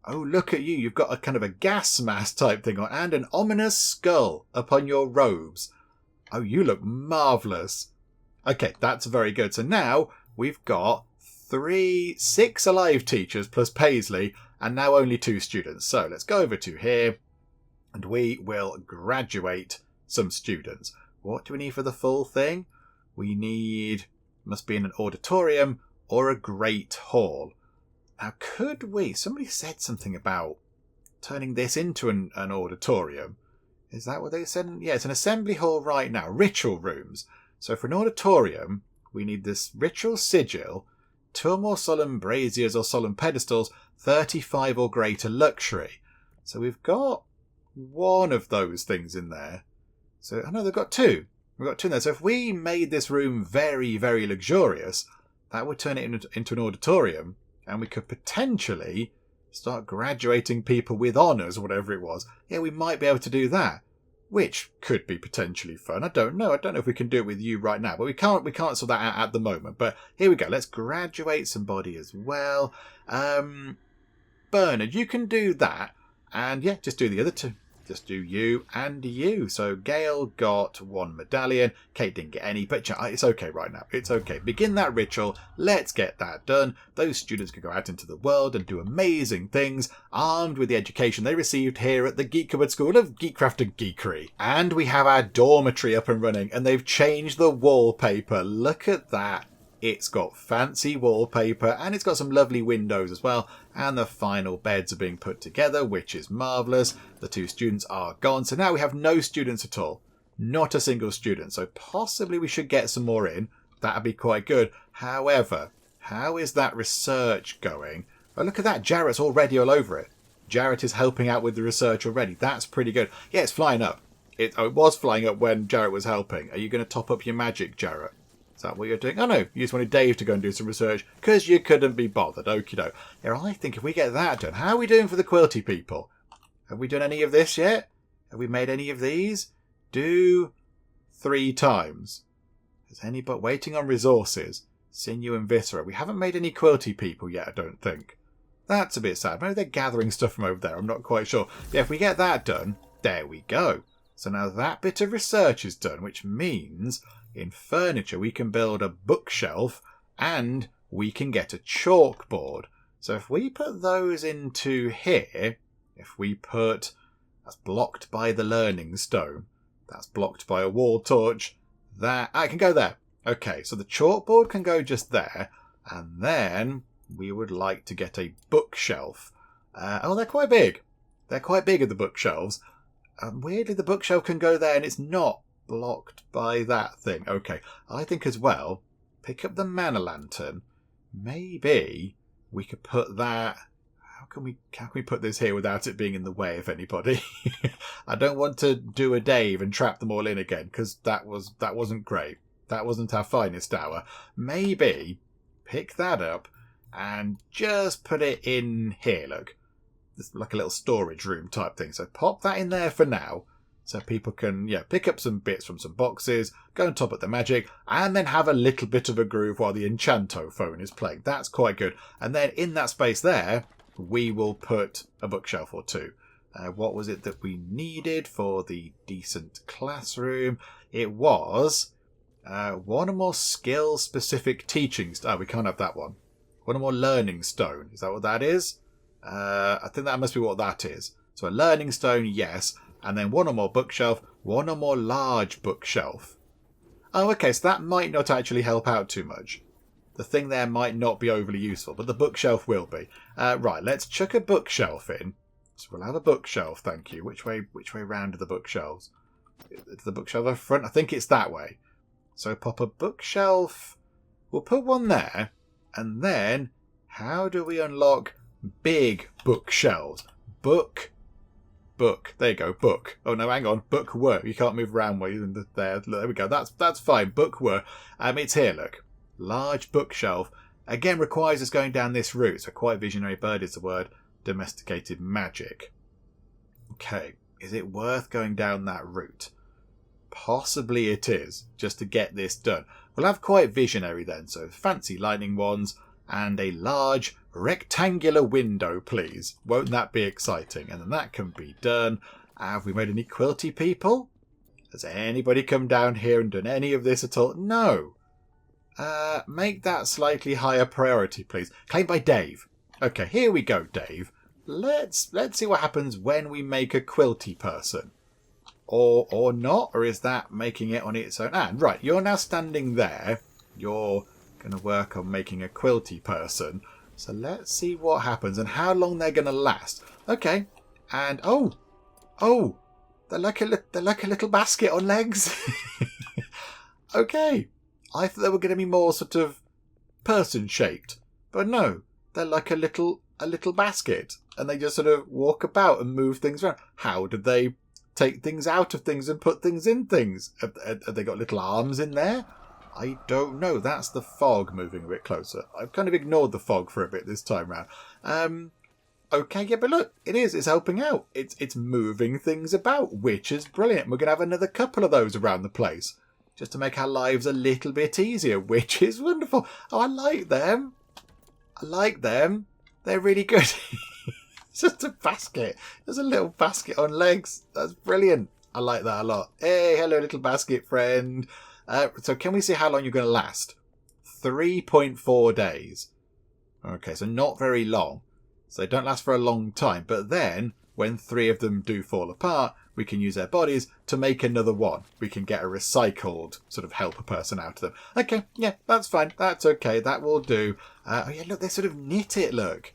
Oh, look at you. You've got a kind of a gas mask type thing on and an ominous skull upon your robes. Oh, you look marvellous. Okay, that's very good. So now we've got 6 alive teachers plus Paisley and now only 2 students. So let's go over to here and we will graduate some students. What do we need for the full thing? We need, must be in an auditorium or a great hall. Now could we, somebody said something about turning this into an auditorium. Is that what they said? Yeah, it's an assembly hall right now, ritual rooms. So for an auditorium, we need this ritual sigil, 2 or more solemn braziers or solemn pedestals, 35 or greater luxury. So we've got 1 of those things in there. So, I know they've got 2. We've got 2 in there. So if we made this room very, very luxurious, that would turn it into an auditorium, and we could potentially start graduating people with honours or whatever it was. Yeah, we might be able to do that, which could be potentially fun. I don't know if we can do it with you right now, but we can't sort that out at the moment. But here we go. Let's graduate somebody as well. Bernard, you can do that. And yeah, just do the other 2. Just do you and you. So Gale got 1 medallion. Kate didn't get any, but it's okay right now. It's okay. Begin that ritual. Let's get that done. Those students can go out into the world and do amazing things, armed with the education they received here at the Geek Cupboard School of Geekcraft and Geekery. And we have our dormitory up and running, and they've changed the wallpaper. Look at that. It's got fancy wallpaper and it's got some lovely windows as well. And the final beds are being put together, which is marvellous. The 2 students are gone. So now we have no students at all. Not a single student. So possibly we should get some more in. That'd be quite good. However, how is that research going? Oh, look at that. Jarrett's already all over it. Jarrett is helping out with the research already. That's pretty good. Yeah, it's flying up. It was flying up when Jarrett was helping. Are you going to top up your magic, Jarrett? Is that what you're doing? Oh no, you just wanted Dave to go and do some research because you couldn't be bothered. Okie doke. Now I think if we get that done, how are we doing for the quilty people? Have we done any of this yet? Have we made any of these? Do 3 times. Is anybody waiting on resources? Sinew and viscera. We haven't made any quilty people yet, I don't think. That's a bit sad. Maybe they're gathering stuff from over there. I'm not quite sure. Yeah, if we get that done, there we go. So now that bit of research is done, which means in furniture we can build a bookshelf and we can get a chalkboard. So if we put those into here, if we put... That's blocked by the learning stone. That's blocked by a wall torch. That... I can go there. Okay, so the chalkboard can go just there. And then we would like to get a bookshelf. Oh, they're quite big. They're quite big at the bookshelves. Weirdly, the bookshelf can go there and it's not blocked by that thing. Okay, I think as well, pick up the mana lantern. Maybe we could put that... How can we put this here without it being in the way of anybody? I don't want to do a Dave and trap them all in again, because that wasn't great. That wasn't our finest hour. Maybe pick that up and just put it in here, look. It's like a little storage room type thing. So pop that in there for now, so people can pick up some bits from some boxes, go and top up the magic, and then have a little bit of a groove while the Enchanto phone is playing. That's quite good. And then in that space there, we will put a bookshelf or two. What was it that we needed for the decent classroom? It was one or more skill-specific teaching... Oh, we can't have that one. One or more learning stone. Is that what that is? I think that must be what that is. So a learning stone, yes. And then one or more bookshelf, one or more large bookshelf. Oh, okay, so that might not actually help out too much. The thing there might not be overly useful, but the bookshelf will be. Right, let's chuck a bookshelf in. So we'll have a bookshelf, thank you. Which way round are the bookshelves? Is the bookshelf up front? I think it's that way. So pop a bookshelf. We'll put one there. And then, how do we unlock big bookshelves? Book. There you go, book. Oh no, hang on. Book work. You can't move around there. There we go. That's fine. Book work. It's here, look. Large bookshelf. Again, requires us going down this route. So quite visionary bird is the word. Domesticated magic. Okay. Is it worth going down that route? Possibly it is, just to get this done. We'll have quite visionary then. So fancy lightning wands and a large rectangular window, please. Won't that be exciting? And then that can be done. Have we made any quilty people? Has anybody come down here and done any of this at all? No. Make that slightly higher priority, please. Claimed by Dave. Okay, here we go, Dave. Let's see what happens when we make a quilty person. Or not, or is that making it on its own? Right, you're now standing there. You're going to work on making a quilty person. So let's see what happens and how long they're going to last. Okay, and oh, they're like a little basket on legs. Okay, I thought they were going to be more sort of person shaped, but no, they're like a little basket, and they just sort of walk about and move things around. How did they take things out of things and put things in things? Have they got little arms in there? I don't know. That's the fog moving a bit closer. I've kind of ignored the fog for a bit this time round. Okay, yeah, but look, it's helping out. It's moving things about, which is brilliant. We're going to have another couple of those around the place, just to make our lives a little bit easier, which is wonderful. Oh, I like them. They're really good. It's just a basket. There's a little basket on legs. That's brilliant. I like that a lot. Hey, hello, little basket friend. So can we see how long you're going to last? 3.4 days. Okay, so not very long. So they don't last for a long time. But then, when 3 of them do fall apart, we can use their bodies to make another one. We can get a recycled sort of helper person out of them. Okay, yeah, that's fine. That's okay. That will do. Oh yeah, look, they sort of knit it, look.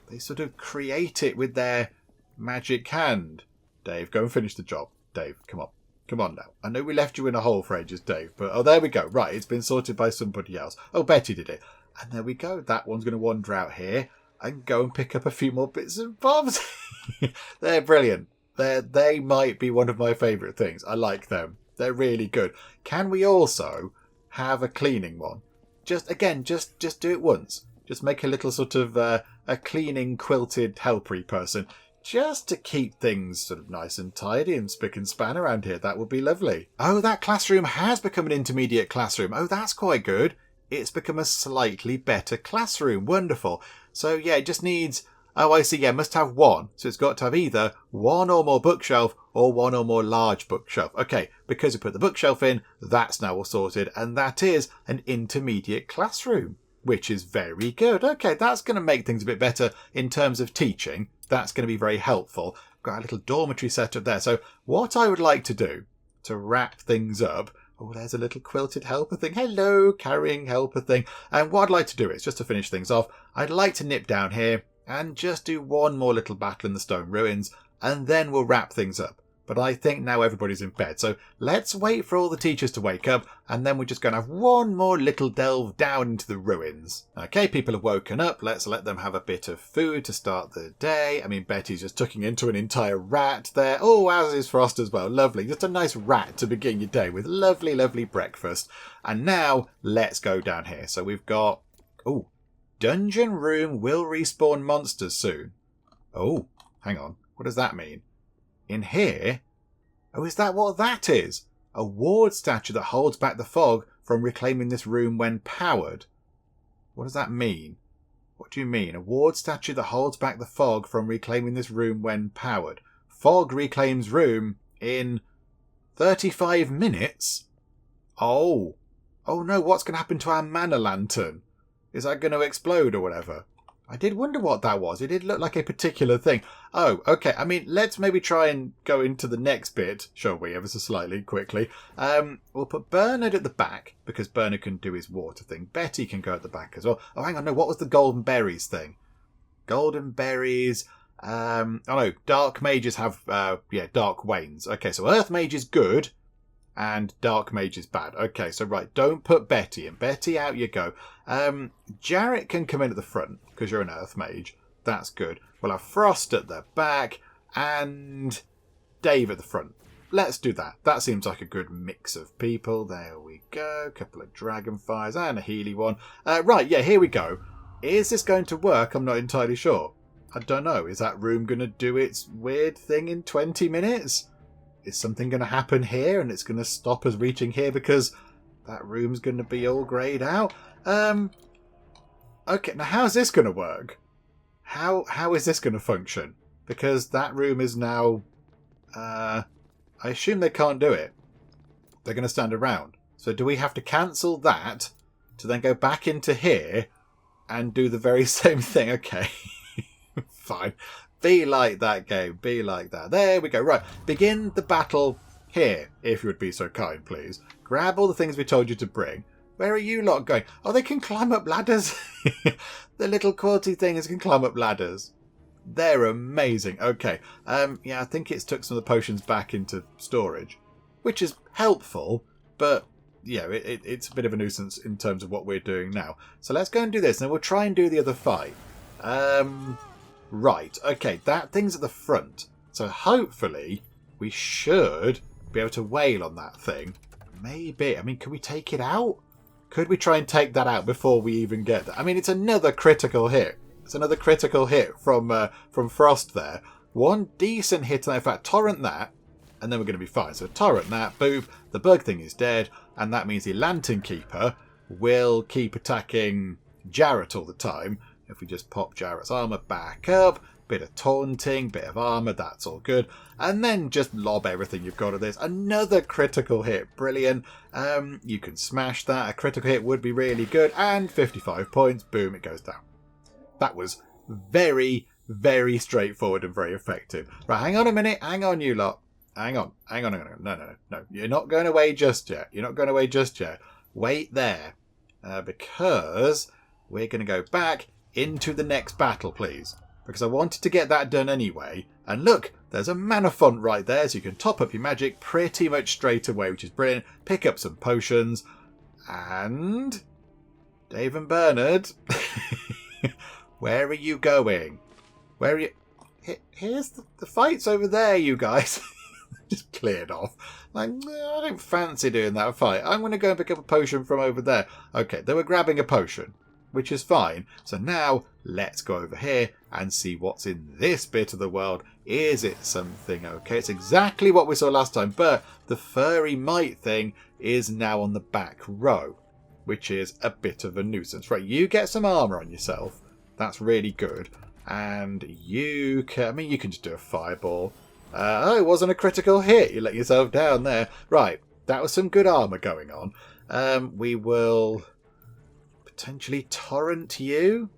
They sort of create it with their magic hand. Dave, go and finish the job. Dave, come on. Come on now. I know we left you in a hole for ages, Dave, but oh, there we go. Right, it's been sorted by somebody else. Oh, Betty did it. And there we go. That one's going to wander out here and go and pick up a few more bits and bobs. They're brilliant. They might be one of my favourite things. I like them. They're really good. Can we also have a cleaning one? Just do it once. Just make a little sort of a cleaning quilted helpery person. Just to keep things sort of nice and tidy and spick and span around here. That would be lovely. Oh, that classroom has become an intermediate classroom. Oh, that's quite good. It's become a slightly better classroom. Wonderful. So, yeah, it just needs... Oh, I see. Yeah, must have one. So it's got to have either one or more bookshelf or one or more large bookshelf. Okay, because we put the bookshelf in, that's now all sorted. And that is an intermediate classroom. which is very good. Okay, that's going to make things a bit better in terms of teaching. That's going to be very helpful. Got a little dormitory set up there. So what I would like to do to wrap things up... Oh, there's a little quilted helper thing. Hello, carrying helper thing. And what I'd like to do is, just to finish things off, I'd like to nip down here and just do one more little battle in the stone ruins, and then we'll wrap things up. But I think now everybody's in bed, so let's wait for all the teachers to wake up, and then we're just going to have one more little delve down into the ruins. Okay, people have woken up. Let's let them have a bit of food to start the day. I mean, Betty's just tucking into an entire rat there. Oh, as is Frost as well. Lovely. Just a nice rat to begin your day with. Lovely, lovely breakfast. And now, let's go down here. So we've got... Oh, dungeon room will respawn monsters soon. Oh, hang on. What does that mean? In here? Oh, is that what that is? A ward statue that holds back the fog from reclaiming this room when powered. What does that mean? What do you mean? A ward statue that holds back the fog from reclaiming this room when powered. Fog reclaims room in 35 minutes? Oh. Oh no, what's going to happen to our mana lantern? Is that going to explode or whatever? I did wonder what that was. It did look like a particular thing. Oh, okay. I mean, let's maybe try and go into the next bit, shall we, ever so slightly, quickly. We'll put Bernard at the back, because Bernard can do his water thing. Betty can go at the back as well. Oh, hang on, no, what was the golden berries thing? Golden berries... oh no, dark mages have, dark wanes. Okay, so earth mage is good, and dark mage is bad. Okay, so right, don't put Betty in. Betty, out you go. Jarrett can come in at the front, because you're an earth mage. That's good. We'll have Frost at the back, and Dave at the front. Let's do that. That seems like a good mix of people. There we go. A couple of dragonfires and a Healy one. Right, yeah, here we go. Is this going to work? I'm not entirely sure. I don't know. Is that room going to do its weird thing in 20 minutes? Is something going to happen here and it's going to stop us reaching here because that room's going to be all greyed out? Okay, now how's this going to work? How is this going to function? Because that room is now... I assume they can't do it. They're going to stand around. So do we have to cancel that to then go back into here and do the very same thing? Okay, fine. Be like that, game. Be like that. There we go. Right. Begin the battle here, if you would be so kind, please. Grab all the things we told you to bring. Where are you lot going? Oh, they can climb up ladders. The little quilty things can climb up ladders. They're amazing. Okay. Yeah, I think it's took some of the potions back into storage, which is helpful, but yeah, it's a bit of a nuisance in terms of what we're doing now. So let's go and do this, and then we'll try and do the other fight. Right, okay, that thing's at the front. So hopefully we should be able to wail on that thing. Maybe. I mean, can we take it out? Could we try and take that out before we even get there? I mean, it's another critical hit. It's another critical hit from Frost there. One decent hit, in fact, torrent that, and then we're going to be fine. So torrent that, boop, the bug thing is dead, and that means the Lantern Keeper will keep attacking Jarrett all the time. If we just pop Jarrett's armour back up, bit of taunting, bit of armour, that's all good. And then just lob everything you've got at this. Another critical hit, brilliant. You can smash that. A critical hit would be really good. And 55 points, boom, it goes down. That was very, very straightforward and very effective. Right, hang on a minute, hang on you lot. Hang on. No. You're not going away just yet. Wait there. Because we're going to go back into the next battle, please. Because I wanted to get that done anyway. And look, there's a mana font right there, so you can top up your magic pretty much straight away, which is brilliant. Pick up some potions. And... Dave and Bernard. Where are you going? Where are you... Here's the fight's over there, you guys. Just cleared off. Like, I don't fancy doing that fight. I'm going to go and pick up a potion from over there. Okay, they were grabbing a potion, which is fine. So now, let's go over here and see what's in this bit of the world. Is it something okay? It's exactly what we saw last time, but the furry mite thing is now on the back row, which is a bit of a nuisance. Right, you get some armour on yourself. That's really good. And you can... you can just do a fireball. Oh, it wasn't a critical hit. You let yourself down there. Right, that was some good armour going on. We will... potentially torrent you.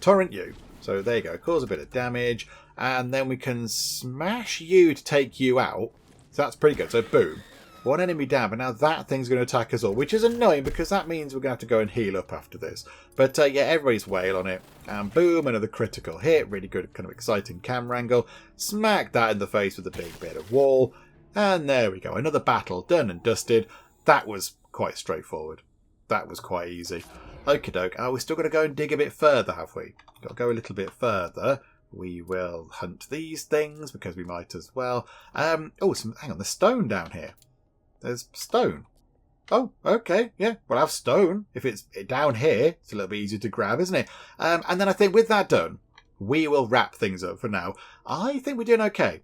Torrent you. So there you go. Cause a bit of damage. And then we can smash you to take you out. So that's pretty good. So boom. One enemy down. But now that thing's going to attack us all. Which is annoying because that means we're going to have to go and heal up after this. But yeah, everybody's wail on it. And boom, another critical hit. Really good, kind of exciting camera angle. Smack that in the face with a big bit of wall. And there we go. Another battle done and dusted. That was quite straightforward. That was quite easy. Okie doke. Oh, we're still going to go and dig a bit further, have we? Got to go a little bit further. We will hunt these things because we might as well. Hang on, there's stone down here. There's stone. Oh, okay, yeah. We'll have stone. If it's down here, it's a little bit easier to grab, isn't it? And then I think with that done, we will wrap things up for now. I think we're doing okay.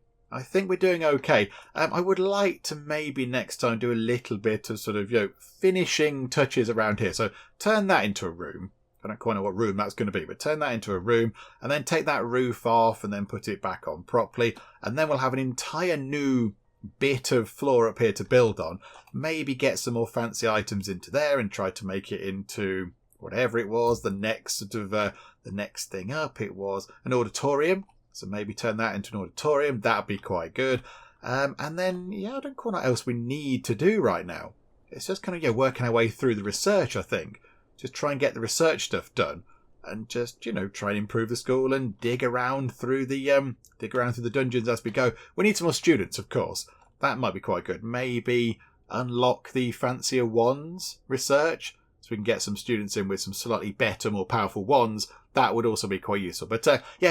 I would like to maybe next time do a little bit of sort of, finishing touches around here. So turn that into a room. I don't quite know what room that's going to be, but turn that into a room and then take that roof off and then put it back on properly. And then we'll have an entire new bit of floor up here to build on. Maybe get some more fancy items into there and try to make it into whatever it was. The next sort of, the next thing up, it was an auditorium. So maybe turn that into an auditorium. That'd be quite good. And then, I don't quite know what else we need to do right now. It's just kind of, working our way through the research, I think. Just try and get the research stuff done. And just, try and improve the school and dig around through the dungeons as we go. We need some more students, of course. That might be quite good. Maybe unlock the fancier wands research. So we can get some students in with some slightly better, more powerful wands. That would also be quite useful. But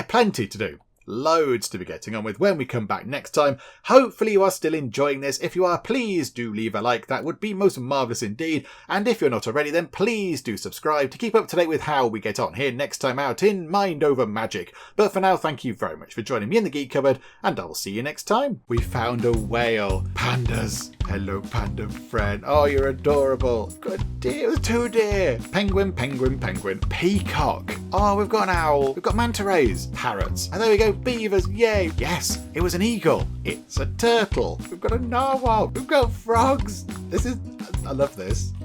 plenty to do. Loads to be getting on with when we come back next time. Hopefully you are still enjoying this. If you are, please do leave a like. That would be most marvellous indeed. And if you're not already, then please do subscribe to keep up to date with how we get on here next time out in Mind Over Magic. But for now, thank you very much for joining me in the Geek Cupboard, and I'll see you next time. We found a whale. Pandas. Hello, panda friend. Oh, you're adorable. Good deer. 2 deer. Penguin, penguin, penguin. Peacock. Oh, we've got an owl. We've got manta rays. Parrots. And there we go. Beavers. Yay. Yes, it was an eagle. It's a turtle. We've got a narwhal. We've got frogs. I love this.